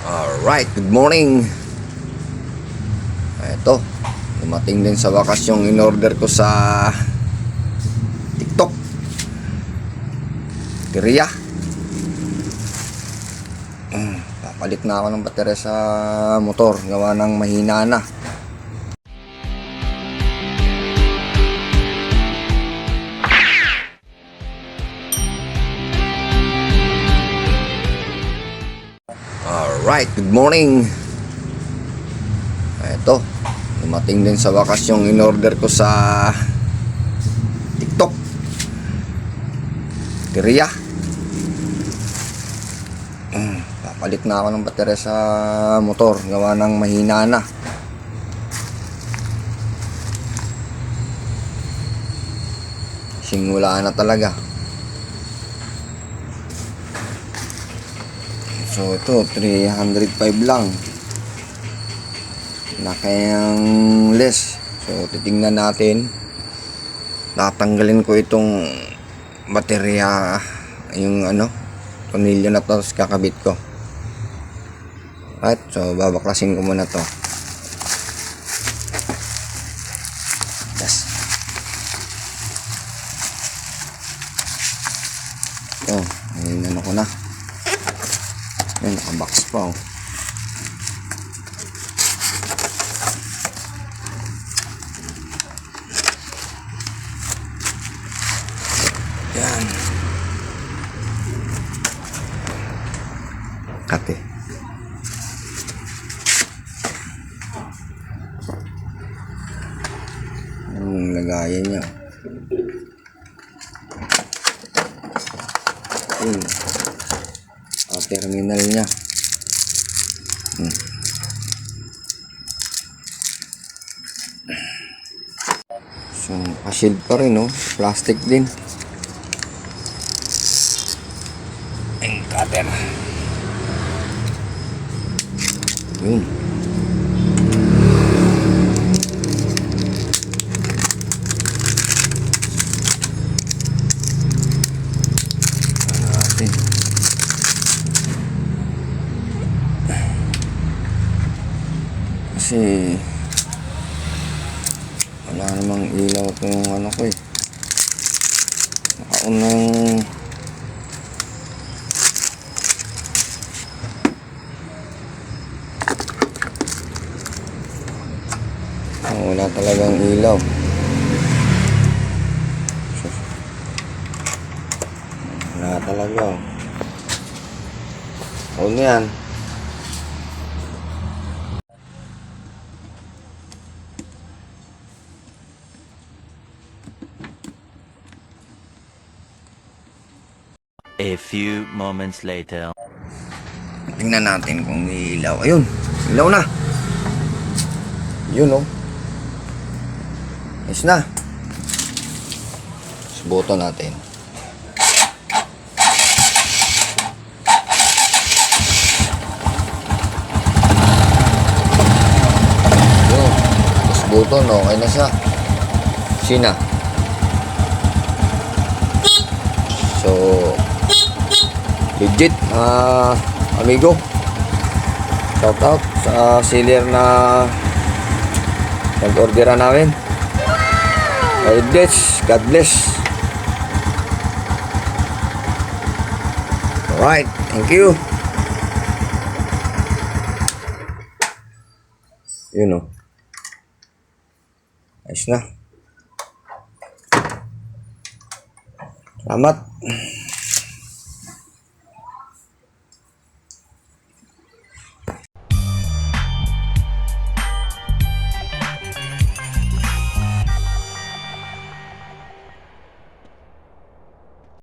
Alright, good morning. Ito, dumating din sa wakas yung in-order ko sa TikTok. Baterya. Papalit na ako ng baterya sa motor. Gawa ng mahina na. Alright, good morning. Ito, dumating din sa wakas yung in-order ko sa TikTok. Baterya. Papalit na ako ng baterya sa motor. Gawa ng mahina na. Simula na talaga. So ito 305 lang na kayang less. So titingnan natin. Tatanggalin ko itong baterya, yung tornilyo na to, kakabit ko. At so babaklasin ko muna to. Yes. Ito, ayun ko na. Ayan, nakabox pa oh. Yan. Kate. Yung lagayan niya. Yun. Terminal niya. So, pa-shield pa rin, no? Plastic din. Ang cutter. Yun. Kasi wala namang ilaw itong ko eh. Nakaon na yung wala talagang ilaw. Wala talaga. On yan. A few moments later. Tingnan natin kung may ilaw. Ayun, ilaw na. Yun oh. Ayos na. Subuto natin. Yun. Subuto, okay na siya. Sina. So legit, amigo, shout out sa seller na nag-orderan namin. God bless. Alright, thank you. Yun o, ayos na. Salamat.